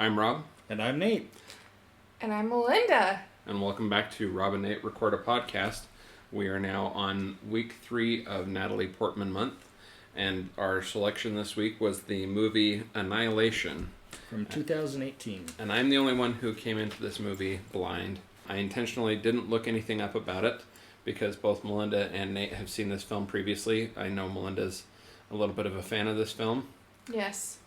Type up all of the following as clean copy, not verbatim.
I'm Rob. And I'm Nate. And I'm Melinda. And welcome back to Rob and Nate Record a Podcast. We are now on week 3 of Natalie Portman month. And our selection this week was the movie Annihilation. From 2018. And I'm the only one who came into this movie blind. I intentionally didn't look anything up about it because both Melinda and Nate have seen this film previously. I know Melinda's a little bit of a fan of this film. Yes.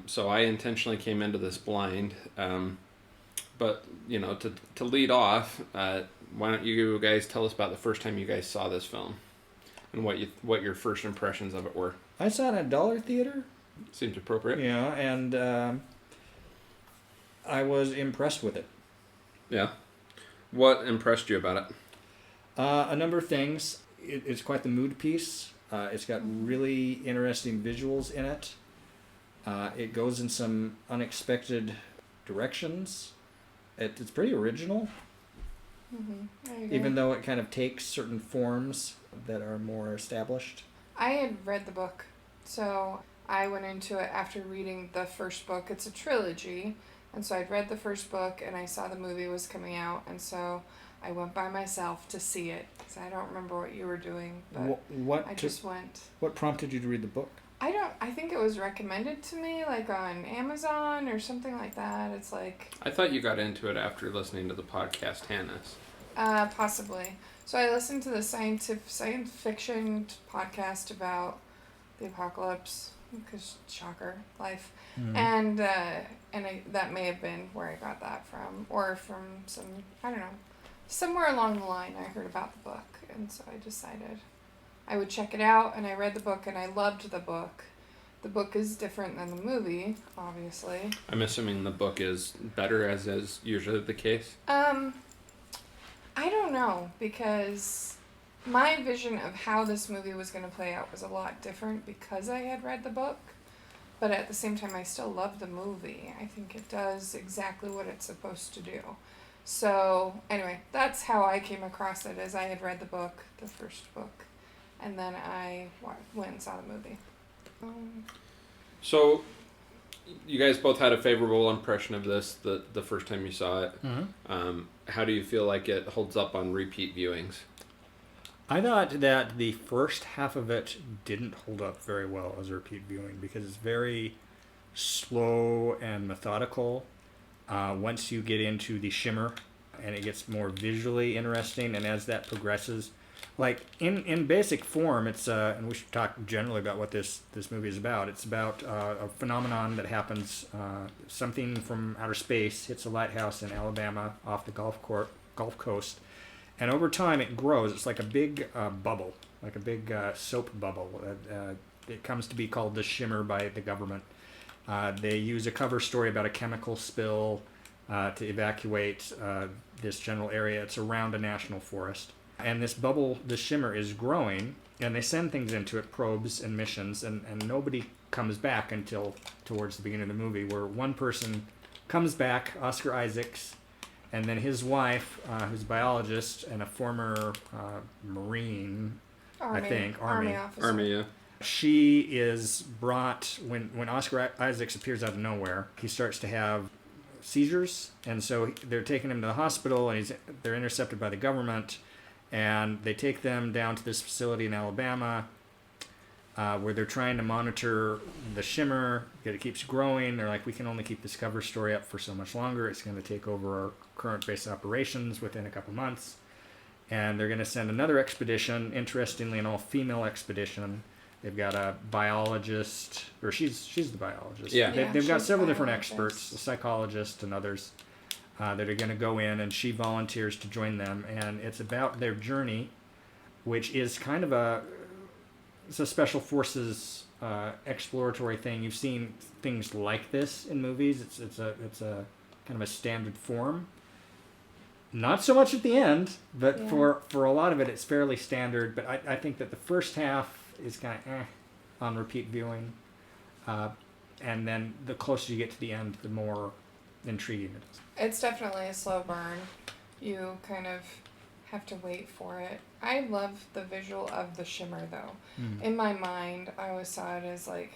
So I intentionally came into this blind. But, you know, to lead off, why don't you guys tell us about the first time you guys saw this film and what your first impressions of it were? I saw it at a dollar theater. Seems appropriate. Yeah, and I was impressed with it. Yeah. What impressed you about it? A number of things. It's quite the mood piece. It's got really interesting visuals in it. It goes in some unexpected directions. It's pretty original. Mm-hmm. Even though it kind of takes certain forms that are more established. I had read the book, so I went into it after reading the first book. It's a trilogy, and so I'd read the first book, and I saw the movie was coming out, and so I went by myself to see it. So I don't remember what you were doing, but I just went. What prompted you to read the book? I think it was recommended to me, like on Amazon or something like that. It's like... I thought you got into it after listening to the podcast Hannah's. Possibly. So I listened to the science fiction podcast about the apocalypse, because shocker, life, and that may have been where I got that from, or from I don't know, somewhere along the line I heard about the book, and so I decided I would check it out, and I read the book, and I loved the book. The book is different than the movie, obviously. I'm assuming the book is better, as is usually the case. I don't know, because my vision of how this movie was going to play out was a lot different because I had read the book, but at the same time I still love the movie. I think it does exactly what it's supposed to do. So, anyway, that's how I came across it, as I had read the book, the first book, and then I went and saw the movie. So, you guys both had a favorable impression of this the first time you saw it. Mm-hmm. How do you feel like it holds up on repeat viewings? I thought that the first half of it didn't hold up very well as a repeat viewing because it's very slow and methodical. Once you get into the shimmer and it gets more visually interesting, and as that progresses, like in basic form, it's and we should talk generally about what this movie is about. It's about a phenomenon that happens. Something from outer space hits a lighthouse in Alabama off the Gulf Coast, and over time it grows. It's like a big bubble, like a big soap bubble. It comes to be called the Shimmer by the government. They use a cover story about a chemical spill to evacuate this general area. It's around a national forest. And this bubble, the Shimmer, is growing, and they send things into it, probes and missions, and nobody comes back until towards the beginning of the movie, where one person comes back, Oscar Isaacs, and then his wife, who's a biologist and a former Marine, Army officer. Army, yeah. She is brought, when Oscar Isaacs appears out of nowhere, he starts to have seizures, and so they're taking him to the hospital, and they're intercepted by the government. And they take them down to this facility in Alabama where they're trying to monitor the Shimmer. It keeps growing. They're like, we can only keep this cover story up for so much longer. It's going to take over our current base operations within a couple months. And they're going to send another expedition, interestingly, an all-female expedition. They've got a biologist, or she's the biologist. Yeah. They've got several different experts, a psychologist and others. That are going to go in, and she volunteers to join them, and it's about their journey, which is kind of a special forces exploratory thing. You've seen things like this in movies. It's a kind of a standard form. Not so much at the end, but for a lot of it, it's fairly standard. But I think that the first half is kind of on repeat viewing, and then the closer you get to the end, the more intriguing it is. It's definitely a slow burn. You kind of have to wait for it. I love the visual of the Shimmer, though. In my mind, I always saw it as like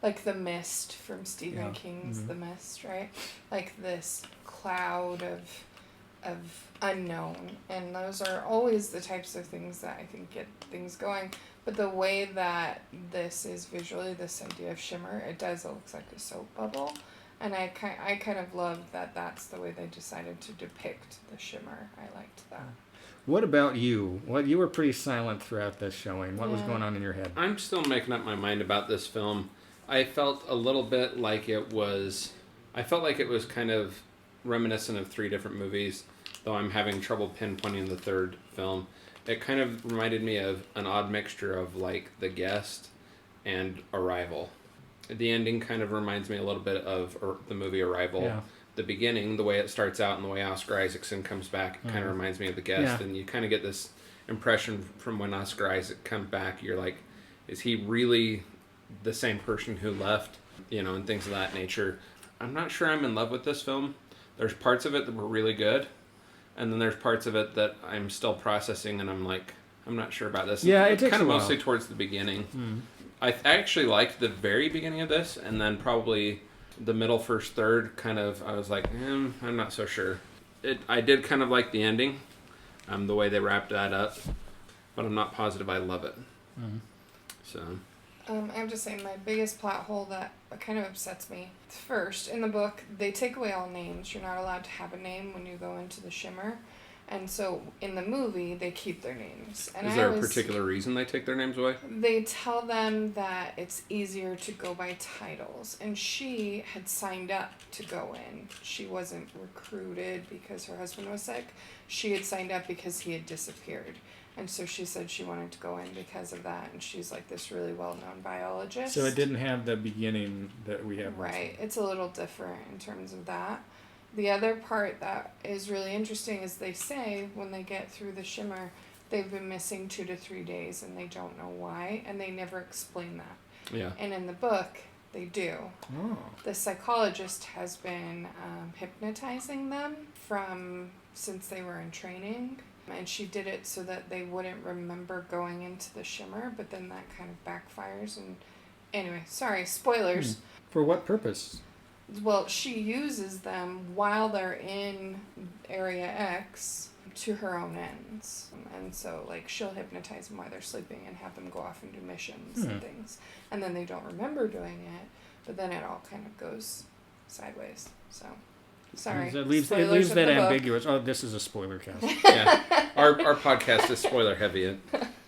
like The Mist from Stephen King's Mm-hmm. The Mist, right? Like this cloud of unknown, and those are always the types of things that I think get things going. But the way that this is visually, this idea of shimmer, it looks like a soap bubble, and I kind of love that that's the way they decided to depict the shimmer. I liked that. What about you? Well, you were pretty silent throughout this showing. What was Yeah. going on in your head? I'm still making up my mind about this film. I felt a little bit like it was kind of reminiscent of 3 different movies, though I'm having trouble pinpointing the third film. It kind of reminded me of an odd mixture of like The Guest and Arrival. The ending kind of reminds me a little bit of the movie Arrival. Yeah. The beginning, the way it starts out and the way Oscar Isaacson comes back, kind of reminds me of The Guest. Yeah. And you kind of get this impression from when Oscar Isaac comes back, you're like, is he really the same person who left? And things of that nature. I'm not sure I'm in love with this film. There's parts of it that were really good, and then there's parts of it that I'm still processing, and I'm like, I'm not sure about this. Yeah, it takes kind of a while. mostly towards the beginning. I actually liked the very beginning of this, and then probably the middle first third I was like, I'm not so sure. I did kind of like the ending, the way they wrapped that up, but I'm not positive I love it. So I have to say, my biggest plot hole that kind of upsets me. First, in the book, they take away all names. You're not allowed to have a name when you go into the shimmer. And so, in the movie, they keep their names. And is there a particular reason they take their names away? They tell them that it's easier to go by titles. And she had signed up to go in. She wasn't recruited because her husband was sick. She had signed up because he had disappeared. And so she said she wanted to go in because of that. And she's like this really well-known biologist. So it didn't have the beginning that we have. Right. It's a little different in terms of that. The other part that is really interesting is they say when they get through the shimmer, they've been missing 2 to 3 days and they don't know why, and they never explain that. Yeah. And in the book, they do. Oh. The psychologist has been hypnotizing them since they were in training, and she did it so that they wouldn't remember going into the shimmer, but then that kind of backfires. And anyway, sorry, spoilers. For what purpose? Well, she uses them while they're in Area X to her own ends. And so, like, she'll hypnotize them while they're sleeping and have them go off and do missions and things. And then they don't remember doing it, but then it all kind of goes sideways. So, sorry. It leaves Spoilers of that the book. ambiguous. Oh, this is a spoiler cast. Yeah. Our podcast is spoiler heavy,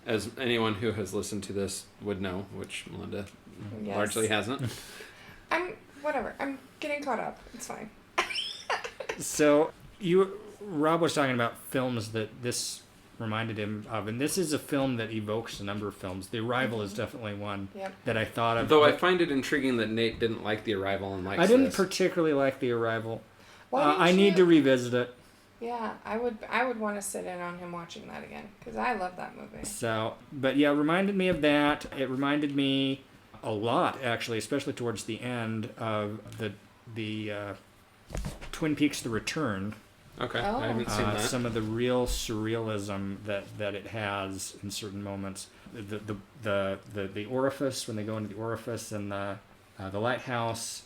as anyone who has listened to this would know, which Melinda Yes. largely hasn't. Whatever. I'm getting caught up. It's fine. So Rob was talking about films that this reminded him of, and this is a film that evokes a number of films. The Arrival is definitely one that I thought of. Though I find it intriguing that Nate didn't like The Arrival and likes I didn't this. particularly like The Arrival. Why didn't I you? need to revisit it. Yeah, I would want to sit in on him watching that again because I love that movie. So, but yeah, it reminded me of that. It reminded me a lot, actually, especially towards the end of the Twin Peaks: The Return. Okay, Oh. I haven't seen that. Some of the real surrealism that it has in certain moments. The orifice, when they go into the orifice, and the lighthouse,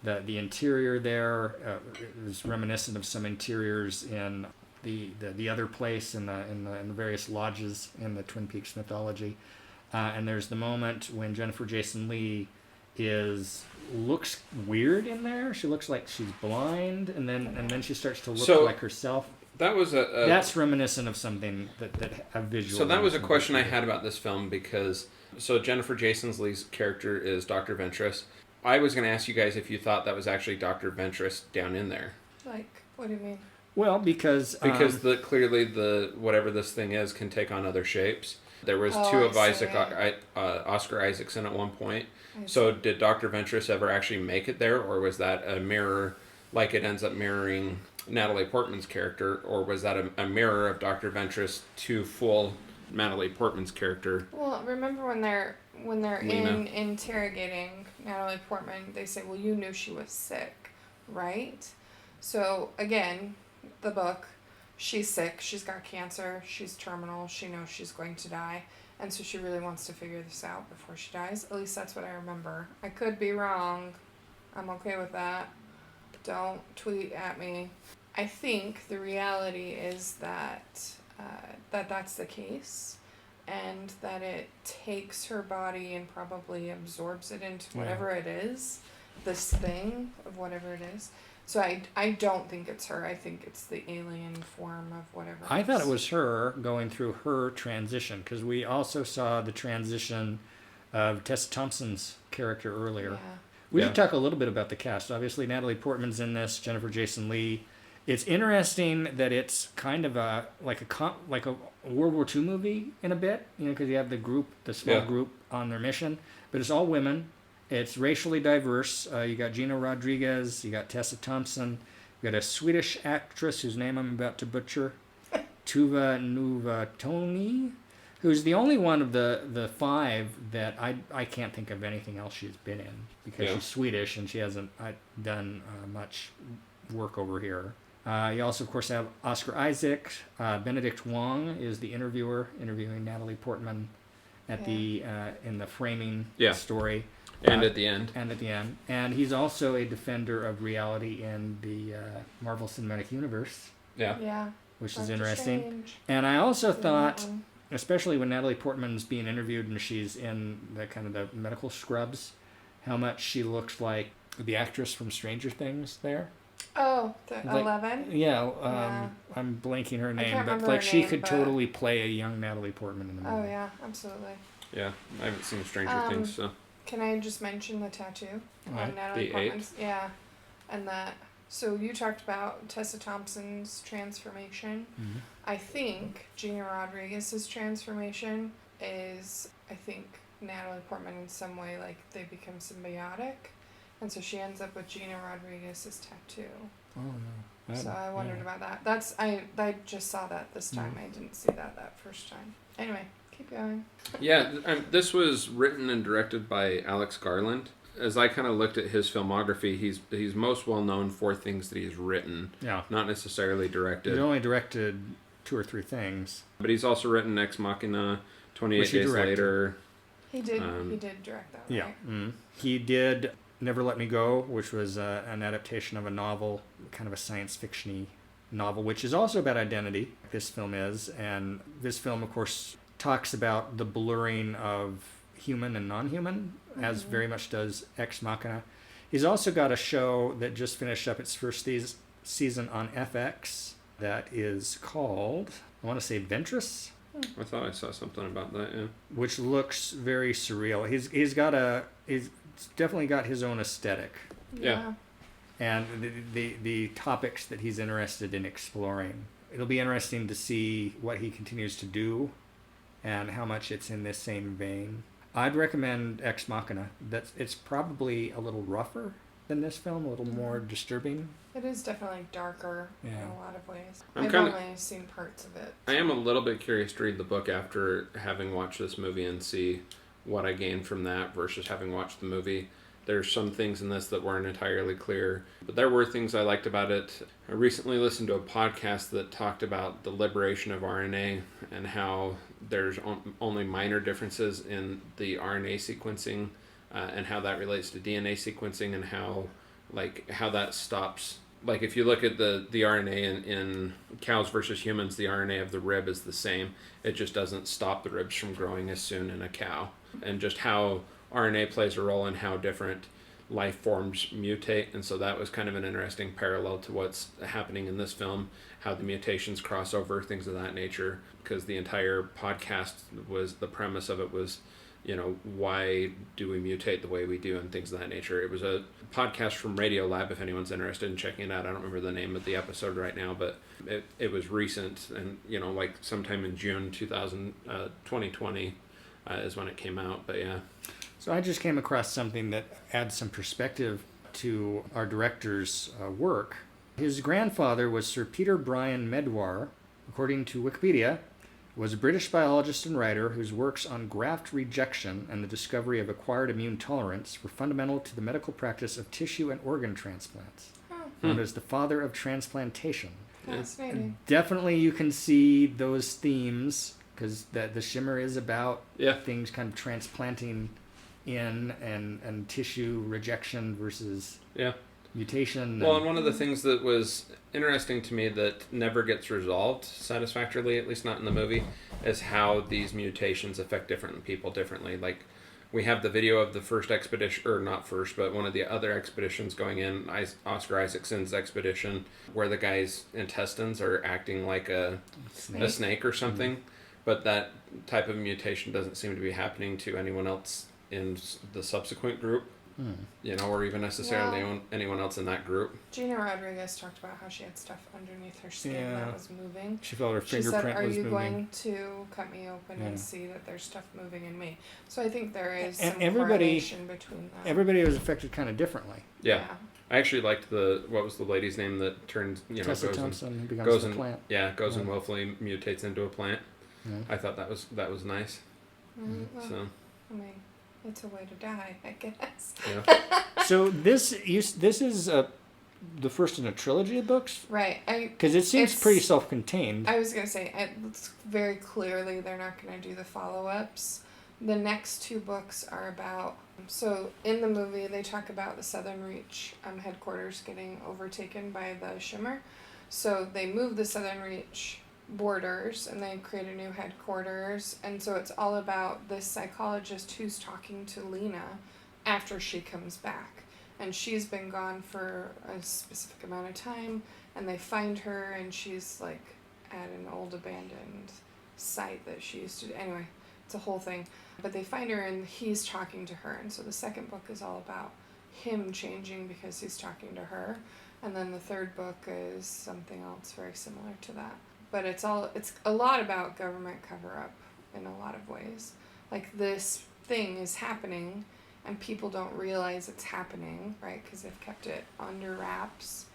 the interior there is reminiscent of some interiors in the other place in the various lodges in the Twin Peaks mythology. And there's the moment when Jennifer Jason Leigh looks weird in there. She looks like she's blind, and then she starts to look like herself. That was That's reminiscent of something that a visual. So that was a question I had about this film because Jennifer Jason Leigh's character is Dr. Ventress. I was going to ask you guys if you thought that was actually Dr. Ventress down in there. Like, what do you mean? Well, because clearly the whatever this thing is can take on other shapes. There was two of Oscar Isaacson at one point. So did Dr. Ventress ever actually make it there, or was that a mirror, like it ends up mirroring Natalie Portman's character, or was that a mirror of Dr. Ventress to full Natalie Portman's character? Well, remember when they're interrogating Natalie Portman, they say, "Well, you knew she was sick, right?" So again, the book. She's sick, she's got cancer, she's terminal, she knows she's going to die. And so she really wants to figure this out before she dies. At least that's what I remember. I could be wrong. I'm okay with that. Don't tweet at me. I think the reality is that that's the case, and that it takes her body and probably absorbs it into whatever it is, this thing of whatever it is. So I don't think it's her. I think it's the alien form of whatever. I thought it was her going through her transition, because we also saw the transition of Tessa Thompson's character earlier. Yeah. We should talk a little bit about the cast. Obviously, Natalie Portman's in this, Jennifer Jason Leigh. It's interesting that it's kind of like a World War II movie in a bit, because you have the small group on their mission, but it's all women. It's racially diverse. You got Gina Rodriguez, you got Tessa Thompson, you got a Swedish actress whose name I'm about to butcher, Tuva Nuvatoni, who's the only one of the five that I can't think of anything else she's been in, because she's Swedish and she hasn't done much work over here. You also, of course, have Oscar Isaac. Benedict Wong is the interviewer, interviewing Natalie Portman at in the framing story. And at the end. And he's also a defender of reality in the Marvel Cinematic Universe. Yeah. Yeah. Which is interesting. And I also thought, especially when Natalie Portman's being interviewed and she's in the kind of the medical scrubs, how much she looks like the actress from Stranger Things there. Oh, the 11? Yeah, I'm blanking her name, but like she could totally play a young Natalie Portman in the movie. Oh, yeah, absolutely. Yeah, I haven't seen Stranger Things, so. Can I just mention the tattoo on Natalie Portman's? Yeah, and that. So you talked about Tessa Thompson's transformation. Mm-hmm. I think Gina Rodriguez's transformation is, Natalie Portman in some way, like, they become symbiotic. And so she ends up with Gina Rodriguez's tattoo. Oh, no. So I wondered about that. I just saw that this time. I didn't see that first time. Anyway, keep going. Yeah, this was written and directed by Alex Garland. As I kind of looked at his filmography, he's most well known for things that he's written. Yeah. Not necessarily directed. He's only directed 2 or 3 things. But he's also written Ex Machina, 28 Days Later. He did direct that, right? Yeah. Mm-hmm. He did Never Let Me Go, which was an adaptation of a novel, kind of a science fiction-y novel, which is also about identity. This film is. And this film, of course, talks about the blurring of human and non-human, as very much does Ex Machina. He's also got a show that just finished up its first season on FX that is called, I want to say, Ventress. I thought I saw something about that, yeah. Which looks very surreal. He's definitely got his own aesthetic. Yeah. And the topics that he's interested in exploring. It'll be interesting to see what he continues to do and how much it's in this same vein. I'd recommend Ex Machina. It's probably a little rougher than this film, a little more disturbing. It is definitely darker in a lot of ways. I've only seen parts of it. I am a little bit curious to read the book after having watched this movie and see what I gained from that versus having watched the movie. There's some things in this that weren't entirely clear, but there were things I liked about it. I recently listened to a podcast that talked about the liberation of RNA and how there's only minor differences in the RNA sequencing and how that relates to DNA sequencing and how that stops. Like if you look at the RNA in cows versus humans, the RNA of the rib is the same. It just doesn't stop the ribs from growing as soon in a cow. And just how RNA plays a role in how different life forms mutate. And so that was kind of an interesting parallel to what's happening in this film, how the mutations cross over, things of that nature. Because the entire podcast the premise of it was, why do we mutate the way we do and things of that nature. It was a podcast from Radio Lab, if anyone's interested in checking it out. I don't remember the name of the episode right now, but it was recent and, like sometime in June 2020 is when it came out, but yeah. So I just came across something that adds some perspective to our director's work. His grandfather was Sir Peter Bryan Medwar, according to Wikipedia, was a British biologist and writer whose works on graft rejection and the discovery of acquired immune tolerance were fundamental to the medical practice of tissue and organ transplants, known as the father of transplantation. Fascinating. Definitely you can see those themes because the Shimmer is about Yeah. things kind of transplanting in and tissue rejection versus Yeah. mutation. Well, and one of the things that was interesting to me that never gets resolved satisfactorily, at least not in the movie, is how these mutations affect different people differently. Like, we have the video of the first expedition, or not first, but one of the other expeditions going in, Oscar Isaacson's expedition, where the guy's intestines are acting like a snake or something. But that type of mutation doesn't seem to be happening to anyone else in the subsequent group. Or even necessarily anyone else in that group. Gina Rodriguez talked about how she had stuff underneath her skin that was moving. She felt her She fingerprint said, "Are was you moving. going to cut me open and see that there's stuff moving in me?" So I think there is And some everybody- correlation between that. Everybody was affected kind of differently. Yeah. I actually liked what was the lady's name that turns, Tessa Thompson becomes goes the and plant. goes and willfully mutates into a plant. Yeah. I thought that was nice. Well, So I mean, it's a way to die, I guess. yeah. So this is the first in a trilogy of books, Right. because it seems pretty self-contained. I was going to say, it's very clearly they're not going to do the follow-ups. The next two books are about... So, in the movie, they talk about the Southern Reach headquarters getting overtaken by the Shimmer. So, they move the Southern Reach borders, and they create a new headquarters. And so, it's all about this psychologist who's talking to Lena after she comes back. And she's been gone for a specific amount of time, and they find her, and she's like at an old abandoned site that she used to. Anyway, it's a whole thing. But they find her, and he's talking to her. And so the second book is all about him changing because he's talking to her. And then the third book is something else very similar to that. But it's a lot about government cover-up in a lot of ways. Like, this thing is happening, and people don't realize it's happening, right? Because they've kept it under wraps,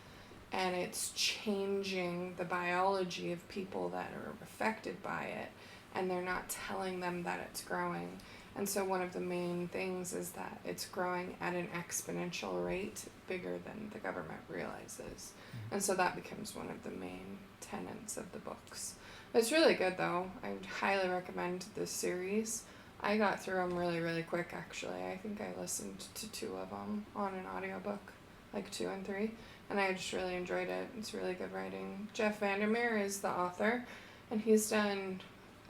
and it's changing the biology of people that are affected by it, and they're not telling them that it's growing. And so one of the main things is that it's growing at an exponential rate, bigger than the government realizes. And so that becomes one of the main tenets of the books. But it's really good, though. I would highly recommend this series. I got through them really, really quick, actually. I think I listened to 2 of them on an audiobook, like 2 and 3, and I just really enjoyed it. It's really good writing. Jeff Vandermeer is the author, and he's done,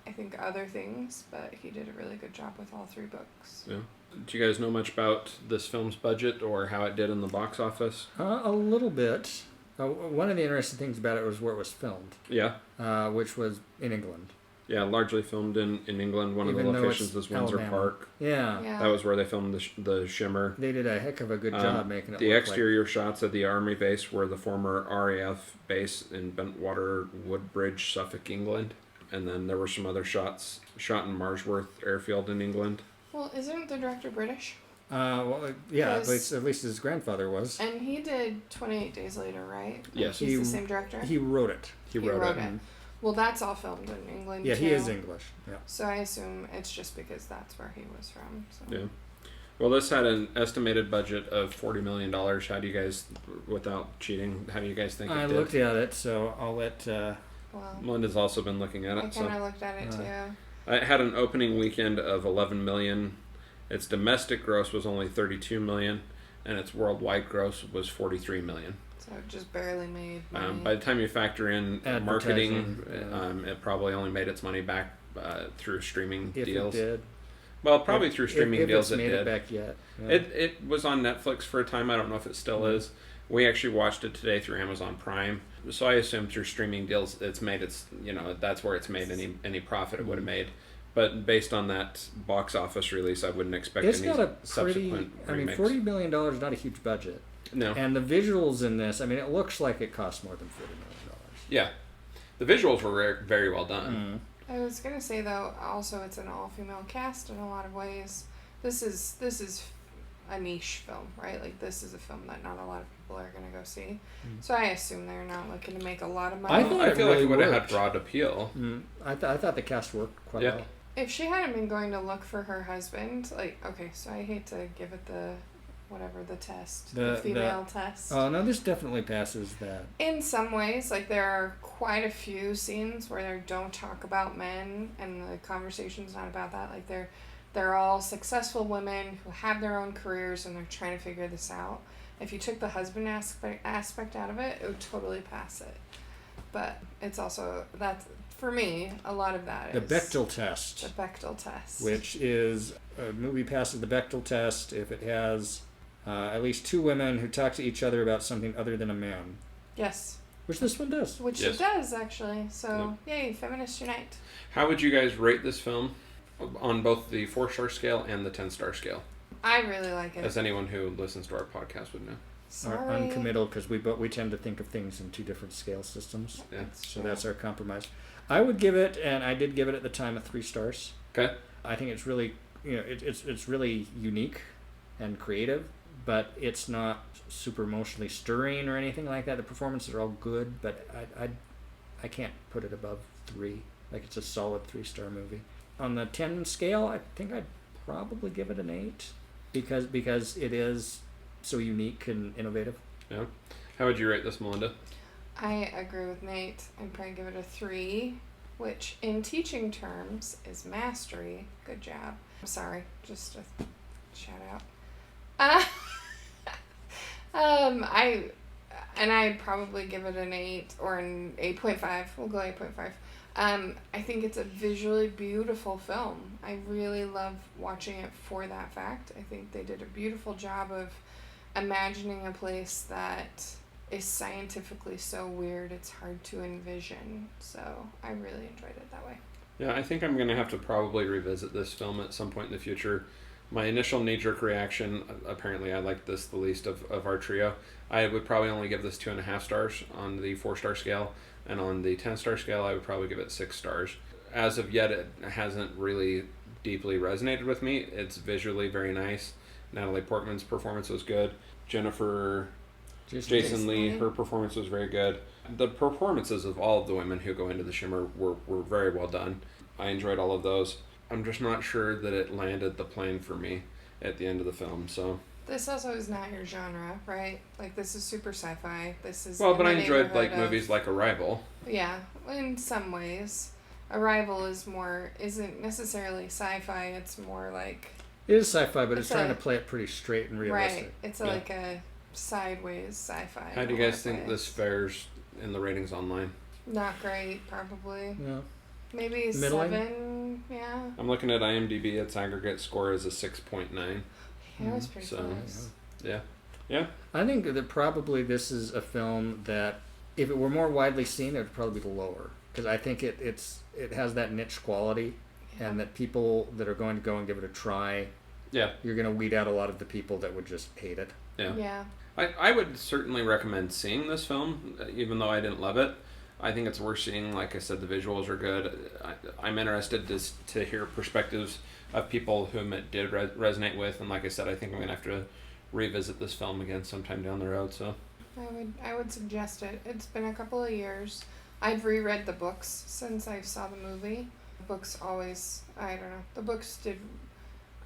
I think, other things, but he did a really good job with all 3 books. Yeah. Do you guys know much about this film's budget or how it did in the box office? A little bit. One of the interesting things about it was where it was filmed. Yeah. Which was in England. Yeah, largely filmed in England. One Even of the though locations it's was Windsor Alabama. Park. Yeah. That was where they filmed the Shimmer. They did a heck of a good job making it The look exterior shots of the army base were the former RAF base in Bentwater Woodbridge, Suffolk, England. And then there were some other shots shot in Marsworth Airfield in England. Well, isn't the director British? Well, yeah, at least his grandfather was. And he did 28 Days Later, right? Yes. He's the same director? He wrote it. He wrote it. Well, that's all filmed in England, Yeah, too. he is English. Yeah. So I assume it's just because that's where he was from. So. Yeah. Well, this had an estimated budget of $40 million. How do you guys, without cheating, how do you guys think it did? I looked at it, so I'll let... Well, Melinda's also been looking at it. I kind of looked at it, too. It had an opening weekend of $11 million. Its domestic gross was only $32 million, and its worldwide gross was $43 million. So it just barely made money. By the time you factor in marketing, Advertising, it probably only made its money back through streaming deals. It did. Well, probably through streaming deals it it did. It back yet. Yeah. It was on Netflix for a time. I don't know if it still is. We actually watched it today through Amazon Prime. So I assume through streaming deals, that's where it's made any profit it would have made. But based on that box office release, I wouldn't expect It's any got a subsequent remakes. $40 million is not a huge budget. No. And the visuals in this, it looks like it cost more than $40 million. Yeah. The visuals were very well done. I was going to say, though, also it's an all-female cast in a lot of ways. This is a niche film, right? Like, this is a film that not a lot of people are going to go see. So I assume they're not looking to make a lot of money. I feel like it would have had worked. broad appeal. I thought the cast worked quite well. If she hadn't been going to look for her husband, like, okay, so I hate to give it the whatever the test, The female test. Oh no, this definitely passes that. In some ways, like there are quite a few scenes where they don't talk about men and the conversation's not about that. Like they're all successful women who have their own careers and they're trying to figure this out. If you took the husband aspect out of it, it would totally pass it. But it's also, that's, for me, a lot of that The is... Bechdel test. The Bechdel test. Which is, a movie passes the Bechdel test if it has at least two women who talk to each other about something other than a man. Yes. Which this one does. Which Yes. it does, actually. So, yay, feminists unite. How would you guys rate this film on both the 4-star scale and the 10-star scale? I really like it. As anyone who listens to our podcast would know. Are Sorry. uncommittal because we tend to think of things in two different scale systems. Yeah. So that's our compromise. I would give it, and I did give it at the time, a 3 stars. Okay. I think it's really, it's really unique and creative, but it's not super emotionally stirring or anything like that. The performances are all good, but I can't put it above 3. Like, it's a solid 3-star movie. On the 10 scale, I think I'd probably give it an 8 because it is so unique and innovative. Yeah. How would you rate this, Melinda? I agree with Nate. I'd probably give it a 3, which in teaching terms is mastery. Good job. I'm sorry, just a shout out. I'd probably give it an 8 or an 8.5. We'll go 8.5. I think it's a visually beautiful film. I really love watching it for that fact. I think they did a beautiful job of imagining a place that is scientifically so weird it's hard to envision. So I really enjoyed it that way. Yeah, I think I'm going to have to probably revisit this film at some point in the future. My initial knee-jerk reaction, apparently I liked this the least of our trio. I would probably only give this 2.5 stars on the 4-star scale, and on the 10-star scale I would probably give it 6 stars. As of yet, it hasn't really deeply resonated with me. It's visually very nice. Natalie Portman's performance was good. Jason Lee, her performance was very good. The performances of all of the women who go into the Shimmer were very well done. I enjoyed all of those. I'm just not sure that it landed the plane for me at the end of the film. So this also is not your genre, right? Like, this is super sci-fi. This is but I enjoyed movies like Arrival. Yeah, in some ways. Arrival isn't necessarily sci-fi. It's more like... It is sci-fi, but it's trying to play it pretty straight and realistic. Right. It's like a sideways sci-fi. How do you guys think this fares in the ratings online? Not great, probably. Yeah. Maybe Middling? 7, yeah. I'm looking at IMDb. Its aggregate score is a 6.9. Yeah, that's pretty close. Yeah. I think that probably this is a film that, if it were more widely seen, it would probably be lower. Because I think it has that niche quality, and that people that are going to go and give it a try, you're going to weed out a lot of the people that would just hate it. Yeah. I would certainly recommend seeing this film, even though I didn't love it. I think it's worth seeing. Like I said, the visuals are good. I'm interested to hear perspectives of people whom it did resonate with, and like I said, I think I'm gonna have to revisit this film again sometime down the road. So I would suggest it. It's been a couple of years. I've reread the books since I saw the movie. Books always, I don't know. The books did.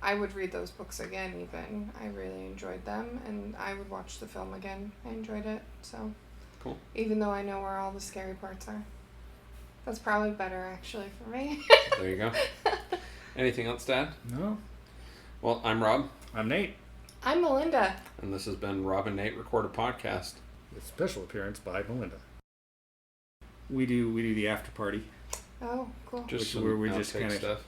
I would read those books again. Even I really enjoyed them, and I would watch the film again. I enjoyed it. So. Cool. Even though I know where all the scary parts are. That's probably better, actually, for me. There you go. Anything else, Dad? No. Well, I'm Rob. I'm Nate. I'm Melinda. And this has been Rob and Nate Record a Podcast. With special appearance by Melinda. We do the after party. Oh, cool. Just where we just kind of stuff.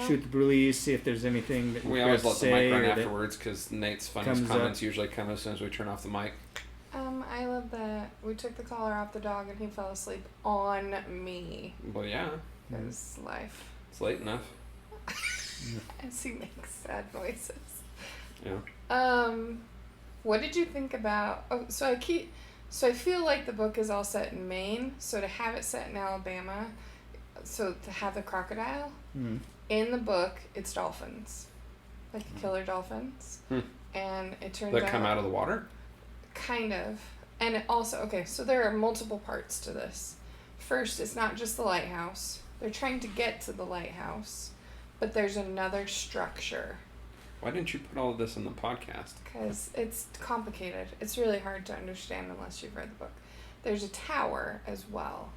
shoot the breeze, see if there's anything that We always let the mic run or afterwards because Nate's funniest comments usually come as soon as we turn off the mic. I love that we took the collar off the dog and he fell asleep on me. Well, yeah. His life. It's late enough. As he makes sad voices. Yeah. What did you think about... So I feel like the book is all set in Maine, so to have it set in Alabama, so to have the crocodile, in the book, it's dolphins. Like killer dolphins. And it turns out... That come out of the water? Kind of. And it also, okay, so there are multiple parts to this. First, it's not just the lighthouse. They're trying to get to the lighthouse, but there's another structure Why didn't you put all of this in the podcast? Because it's complicated. It's really hard to understand unless you've read the book. There's a tower as well.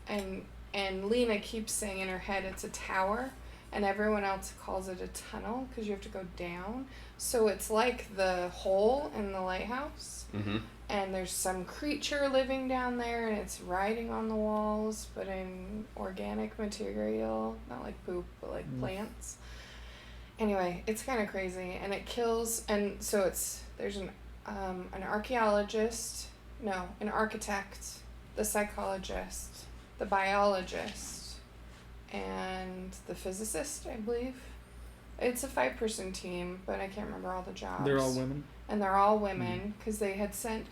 And Lena keeps saying in her head it's a tower, and everyone else calls it a tunnel because you have to go down. So it's like the hole in the lighthouse. Mm-hmm. And there's some creature living down there, and it's writing on the walls, but in organic material. Not like poop, but like plants. Anyway, it's kind of crazy, and it kills. And so there's an archaeologist, an architect, the psychologist, the biologist, and the physicist, I believe. It's a 5-person team, but I can't remember all the jobs. They're all women? And they're all women, because they'd sent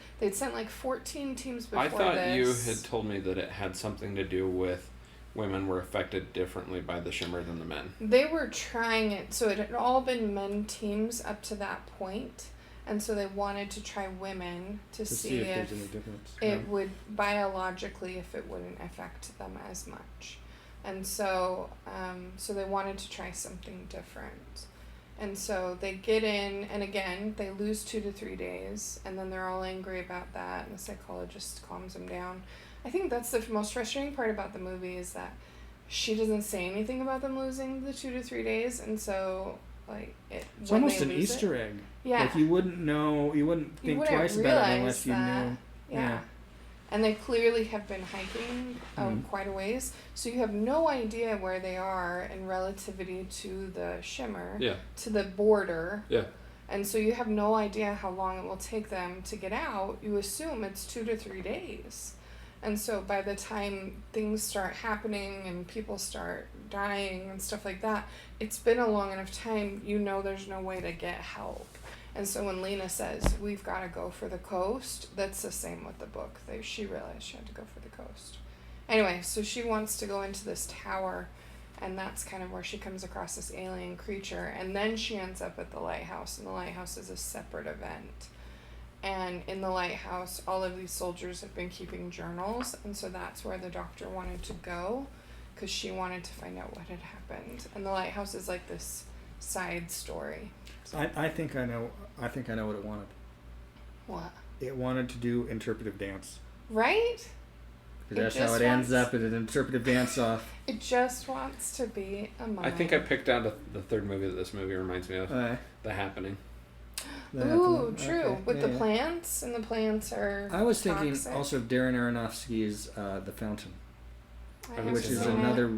like 14 teams before this. I thought you had told me that it had something to do with women were affected differently by the shimmer than the men. They were trying it, so it had all been men teams up to that point, and so they wanted to try women to see if there's any difference. it would biologically, if it wouldn't affect them as much. And so they wanted to try something different. And so they get in, and again, they lose 2 to 3 days, and then they're all angry about that, and the psychologist calms them down. I think that's the most frustrating part about the movie is that she doesn't say anything about them losing the 2 to 3 days, and so, like, it's almost an Easter egg. Yeah. Like, you wouldn't know, you wouldn't think twice about it unless you knew. Yeah. And they clearly have been hiking quite a ways, so you have no idea where they are in relativity to the shimmer, to the border. Yeah. And so you have no idea how long it will take them to get out. You assume it's 2 to 3 days. And so by the time things start happening and people start dying and stuff like that, it's been a long enough time, there's no way to get help. And so when Lena says, we've got to go for the coast, that's the same with the book. She realized she had to go for the coast. Anyway, so she wants to go into this tower, and that's kind of where she comes across this alien creature. And then she ends up at the lighthouse, and the lighthouse is a separate event. And in the lighthouse, all of these soldiers have been keeping journals, and so that's where the doctor wanted to go, because she wanted to find out what had happened. And the lighthouse is like this side story. I think I know what it wanted. What? It wanted to do interpretive dance. Right? Because that's how it ends up in an interpretive dance off. It just wants to be a mime. I think I picked out the third movie that this movie reminds me of. The Happening. Ooh, true. With the plants, and the plants are I was toxic. thinking also Darren Aronofsky's The Fountain, which is seen another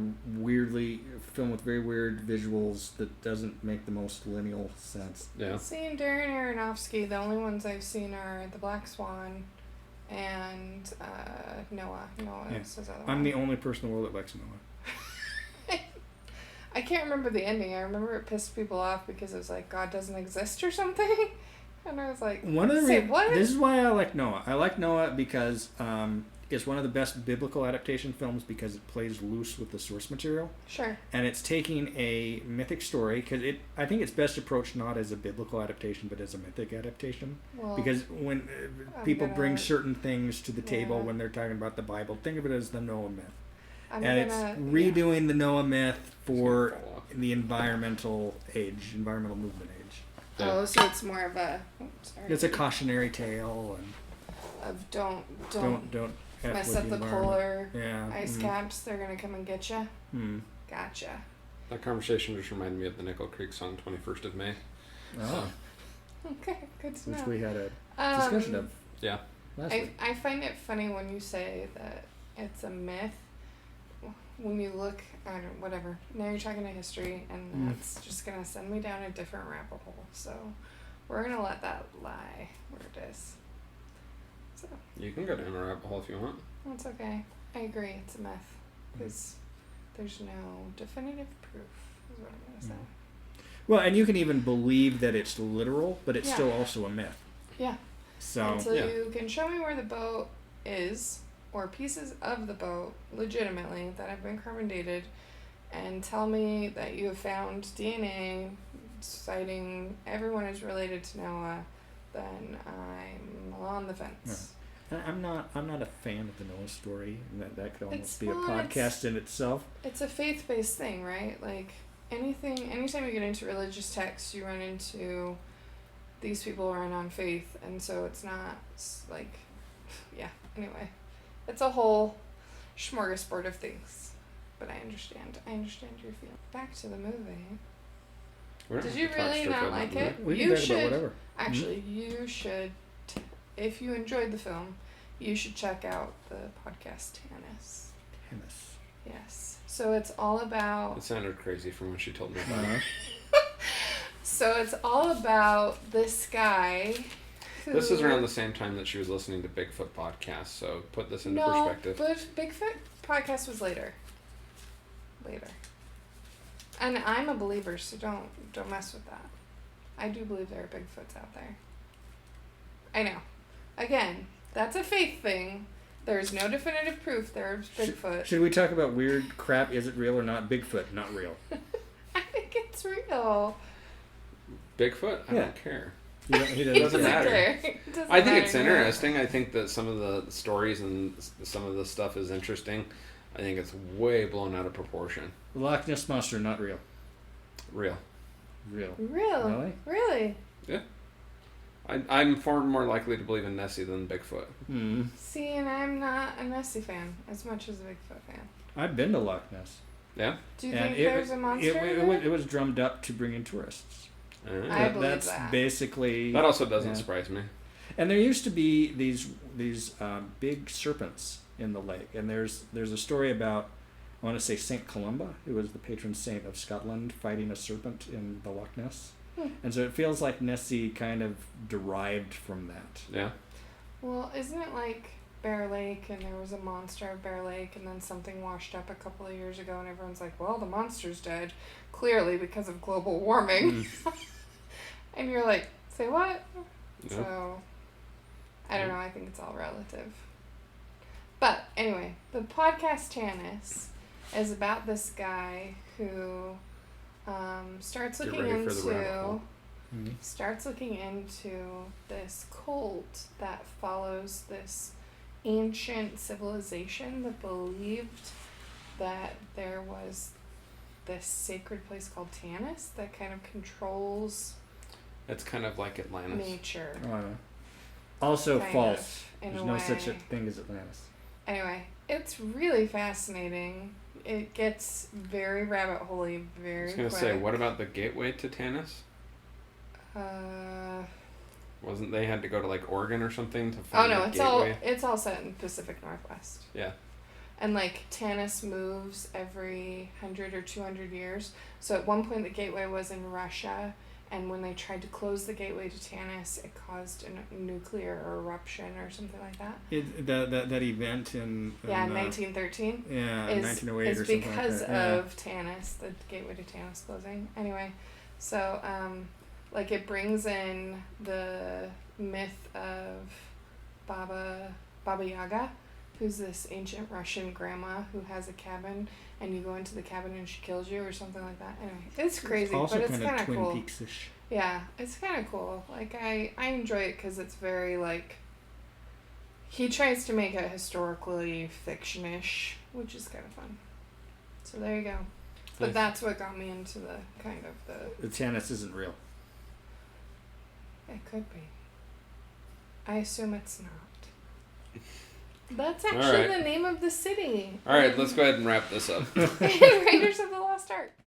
film with very weird visuals that doesn't make the most lineal sense. Yeah. I've seen Darren Aronofsky. The only ones I've seen are The Black Swan and Noah. Noah is his other one. I'm the only person in the world that likes Noah. I can't remember the ending. I remember it pissed people off because it was like God doesn't exist or something. And I was like, what? This is why I like Noah. I like Noah because it's one of the best biblical adaptation films because it plays loose with the source material. Sure. And it's taking a mythic story, because I think it's best approached not as a biblical adaptation, but as a mythic adaptation. Well, because when people bring certain things to the table when they're talking about the Bible, think of it as the Noah myth. It's redoing the Noah myth for the environmental movement age. Yeah. Oh, so it's more of a... It's a cautionary tale of don't mess up the polar ice caps. They're going to come and get you. Gotcha. That conversation just reminded me of the Nickel Creek song 21st of May. Oh. Okay, good to know. Which we had a discussion of. Yeah. Last week. I find it funny when you say that it's a myth. When you look at whatever, now you're talking to history, and that's just going to send me down a different rabbit hole. So we're going to let that lie where it is. So You can go down a rabbit hole if you want. that's okay. I agree, it's a myth. Because there's no definitive proof, is what I'm going to say. Well, and you can even believe that it's literal, but it's still also a myth. Yeah. So Until you can show me where the boat is, or pieces of the boat, legitimately, that have been carbon dated, and tell me that you have found DNA citing everyone is related to Noah, then I'm on the fence. Yeah. I'm not a fan of the Noah story. That could almost It's be a not. podcast in itself. It's a faith-based thing, right? Like, anytime you get into religious texts, you run into these people run on faith, and so it's not like, yeah. Anyway, it's a whole smorgasbord of things, but I understand your feeling. Back to the movie. Did you really not like it? We you can talk should about whatever. actually. You should, if you enjoyed the film, you should check out the podcast Tannis. Tennis. Yes. So it's all about. It sounded crazy from when she told me about it. So it's all about this guy. This is around the same time that she was listening to Bigfoot podcast, so put this into perspective. No, but Bigfoot podcast was later. And I'm a believer, so don't mess with that. I do believe there are Bigfoots out there. I know. Again, that's a faith thing. There's no definitive proof there's Bigfoot. Should we talk about weird crap? Is it real or not? Bigfoot, not real. I think it's real. Bigfoot? I don't care. He doesn't matter. Care. I think it's interesting. I think that some of the stories and some of the stuff is interesting. I think it's way blown out of proportion. The Loch Ness Monster, not real. Real. Really? Yeah. I'm far more likely to believe in Nessie than Bigfoot. Mm. See, and I'm not a Nessie fan as much as a Bigfoot fan. I've been to Loch Ness. Yeah? Do you think there's a monster it was drummed up to bring in tourists. I believe that's that. Basically... That also doesn't surprise me. And there used to be these big serpents in the lake. And there's a story about, I want to say St. Columba, who was the patron saint of Scotland, fighting a serpent in the Loch Ness. And so it feels like Nessie kind of derived from that. Yeah. Well, isn't it like Bear Lake, and there was a monster of Bear Lake, and then something washed up a couple of years ago, and everyone's like, well, the monster's dead, clearly because of global warming. And you're like, say what? Yeah. So, I don't know, I think it's all relative. But, anyway, the podcast Tannis is about this guy who starts looking into this cult that follows this ancient civilization that believed that there was this sacred place called Tannis that kind of controls... It's kind of like Atlantis. Nature. Also kind false. Of, There's no such a thing as Atlantis. Anyway, it's really fascinating. It gets very rabbit holey very quick. I was going to say, what about the gateway to Tannis? Wasn't they had to go to like Oregon or something to find the gateway? It's all set in Pacific Northwest. Yeah. And like Tannis moves every 100 or 200 years. So at one point the gateway was in Russia, and when they tried to close the gateway to Tannis, it caused a nuclear eruption or something like that. That event in 1913. Yeah, 1908 or something like that. Is because of Tannis, the gateway to Tannis closing. Anyway, so like it brings in the myth of Baba Yaga, who's this ancient Russian grandma who has a cabin, and you go into the cabin and she kills you or something like that. Anyway, it's crazy, but it's kind of cool. Twin Peaks-ish. Yeah, it's kind of cool. Like, I enjoy it because it's very, like, he tries to make it historically fiction-ish, which is kind of fun. So there you go. But that's what got me into the kind of the... The Tannis isn't real. It could be. I assume it's not. That's actually the name of the city. All right, let's go ahead and wrap this up. Raiders of the Lost Ark.